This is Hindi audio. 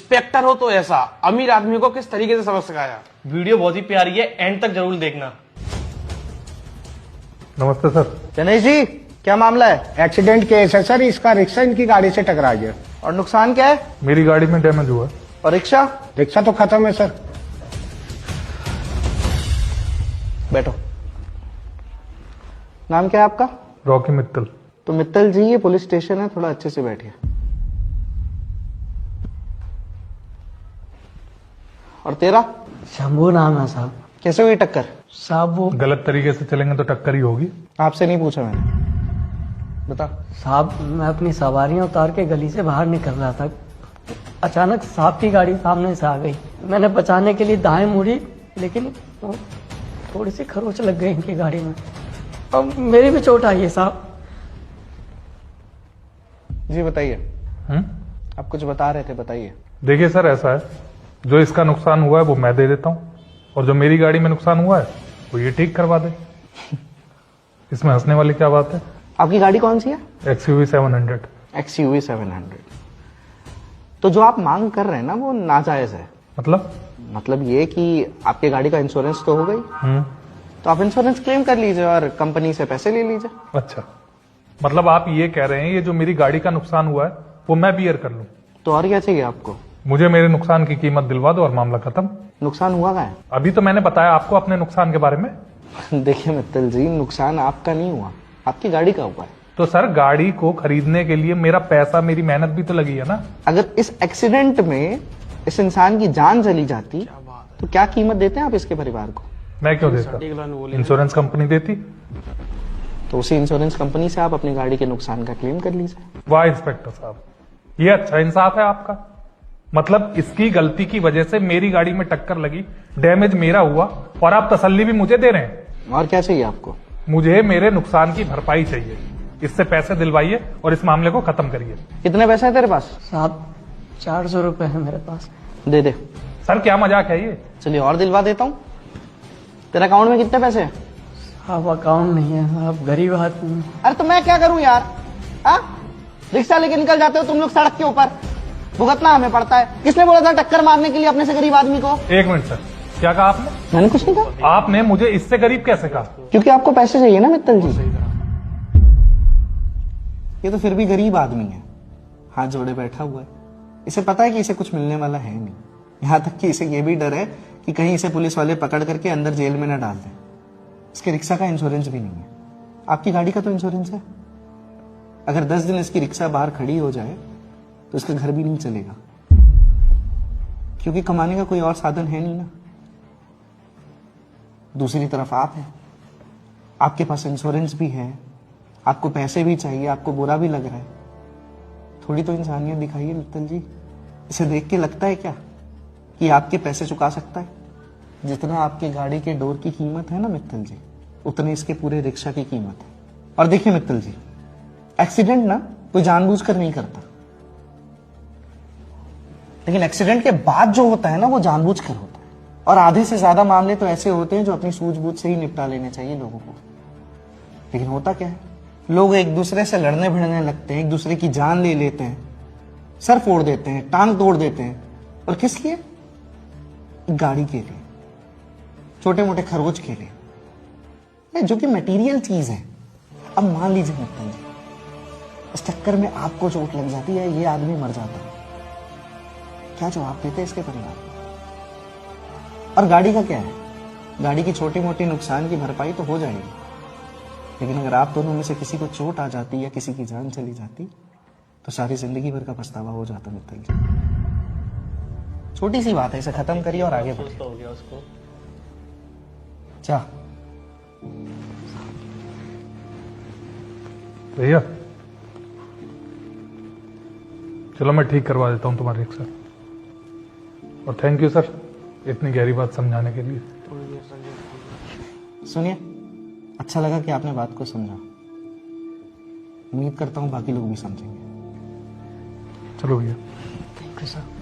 इंस्पेक्टर हो तो ऐसा, अमीर आदमी को किस तरीके से सबक सिखाया। वीडियो बहुत ही प्यारी है, एंड तक जरूर देखना। नमस्ते सर। दिनेश जी, क्या मामला है? एक्सीडेंट केस है सर, इसका रिक्शा इनकी गाड़ी से टकरा गया। और नुकसान क्या है? मेरी गाड़ी में डैमेज हुआ है। और रिक्शा? रिक्शा तो खत्म है सर। बैठो। नाम क्या है आपका? रॉकी मित्तल। तो मित्तल जी, ये पुलिस स्टेशन है, थोड़ा अच्छे से बैठिए। और तेरा? शंभू नाम है साहब। कैसे हुई टक्कर? साहब वो गलत तरीके से चलेंगे तो टक्कर ही होगी। आपसे नहीं पूछा मैंने, बता। साहब, मैं अपनी सवारियां उतार के गली से बाहर निकल रहा था, अचानक साहब की गाड़ी सामने से आ गई। मैंने बचाने के लिए दाएं मुड़ी, लेकिन वो थोड़ी सी खरोच लग गई इनकी गाड़ी में, और मेरी भी चोट आई है साहब। जी बताइए, आप कुछ बता रहे थे, बताइए। देखिए सर, ऐसा है, जो इसका नुकसान हुआ है वो मैं दे देता हूँ, और जो मेरी गाड़ी में नुकसान हुआ है वो ये ठीक करवा दे। इसमें हंसने वाली क्या बात है? आपकी गाड़ी कौन सी है? XUV 700। XUV 700। तो जो आप मांग कर रहे हैं ना, वो नाजायज है। मतलब ये कि आपकी गाड़ी का इंश्योरेंस तो हो गई, तो आप इंश्योरेंस क्लेम कर लीजिए और कंपनी से पैसे ले लीजिए। अच्छा, मतलब आप ये कह रहे हैं ये जो मेरी गाड़ी का नुकसान हुआ है वो मैं बियर कर लूं? तो और क्या चाहिए आपको? मुझे मेरे नुकसान की कीमत दिलवा दो और मामला खत्म। नुकसान हुआ क्या है? अभी तो मैंने बताया आपको अपने नुकसान के बारे में। देखिए मित्तल जी, नुकसान आपका नहीं हुआ, आपकी गाड़ी का हुआ है। तो सर, गाड़ी को खरीदने के लिए मेरा पैसा, मेरी मेहनत भी तो लगी है ना। अगर इस एक्सीडेंट में इस इंसान की जान चली जाती तो क्या कीमत देते हैं आप इसके परिवार को? मैं क्यों देता? इंश्योरेंस कंपनी देती। तो उसी इंश्योरेंस कंपनी से आप अपनी गाड़ी के नुकसान का क्लेम कर लीजिए। वाह इंस्पेक्टर साहब, ये अच्छा इंसाफ है आपका। मतलब इसकी गलती की वजह से मेरी गाड़ी में टक्कर लगी, डैमेज मेरा हुआ, और आप तसल्ली भी मुझे दे रहे हैं। और क्या चाहिए आपको? मुझे मेरे नुकसान की भरपाई चाहिए। इससे पैसे दिलवाइए और इस मामले को खत्म करिए। कितने पैसे है तेरे पास? साहब 400 रुपए है मेरे पास। दे दे। सर क्या मजाक है ये? चलिए और दिलवा देता हूँ। तेरे अकाउंट में कितने पैसे हैं? साहब अकाउंट नहीं है साहब, गरीब आदमी। अरे तो मैं क्या करूं यार? रिक्शा लेके निकल जाते हो तुम लोग सड़क के ऊपर, भुगतना हमें पड़ता है। किसने बोला था टक्कर मारने के लिए अपने से गरीब आदमी को? एक मिनट सर, क्या कहा आपने? मैंने कुछ नहीं कहा। आपने मुझे इससे गरीब कैसे कहा? क्योंकि आपको पैसे चाहिए ना मित्तल जी। ये तो फिर भी गरीब आदमी है, हाथ जोड़े बैठा हुआ है। इसे पता है कि इसे कुछ मिलने वाला है नहीं। यहां तक कि इसे ये भी डर है कि कहीं इसे पुलिस वाले पकड़ करके अंदर जेल में न डाल दें। इसके रिक्शा का इंश्योरेंस भी नहीं है। आपकी गाड़ी का तो इंश्योरेंस है। अगर 10 दिन इसकी रिक्शा बाहर खड़ी हो जाए तो इसका घर भी नहीं चलेगा, क्योंकि कमाने का कोई और साधन है नहीं ना। दूसरी तरफ आप हैं, आपके पास इंश्योरेंस भी है, आपको पैसे भी चाहिए, आपको बुरा भी लग रहा है। थोड़ी तो इंसानियत दिखाइए मित्तल जी। इसे देख के लगता है क्या कि आपके पैसे चुका सकता है? जितना आपकी गाड़ी के डोर की कीमत है ना मित्तल जी, उतने इसके पूरे रिक्शा की कीमत है। और देखिए मित्तल जी, एक्सीडेंट ना कोई जानबूझकर नहीं करता, लेकिन एक्सीडेंट के बाद जो होता है ना वो जानबूझकर होता है। और आधे से ज्यादा मामले तो ऐसे होते हैं जो अपनी सूझबूझ से ही निपटा लेने चाहिए लोगों को। लेकिन होता क्या है, लोग एक दूसरे से लड़ने भिड़ने लगते हैं, एक दूसरे की जान ले लेते हैं, सर फोड़ देते हैं, टांग तोड़ देते हैं। और किस लिए? गाड़ी के लिए, छोटे मोटे खरोच के लिए, जो कि मटेरियल चीज है। अब मान लीजिए मित्तल जी, इस चक्कर में आपको चोट लग जाती है, ये आदमी मर जाता है, क्या जवाब देते इसके परिवार को? और गाड़ी का क्या है? गाड़ी की छोटी मोटी नुकसान की भरपाई तो हो जाएगी, लेकिन अगर आप दोनों में से किसी को चोट आ जाती या किसी की जान चली जाती तो सारी जिंदगी भर का पछतावा हो जाता मित्तल जी। छोटी सी बात है, इसे खत्म करिए और आगे बढ़िए। हो गया उसको। क्या भैया चलो मैं ठीक करवा देता हूँ तुम्हारी रिक्शा। और थैंक यू सर इतनी गहरी बात समझाने के लिए। सुनिए, अच्छा लगा कि आपने बात को समझा। उम्मीद करता हूं बाकी लोग भी समझेंगे। चलो भैया। Thank you sir.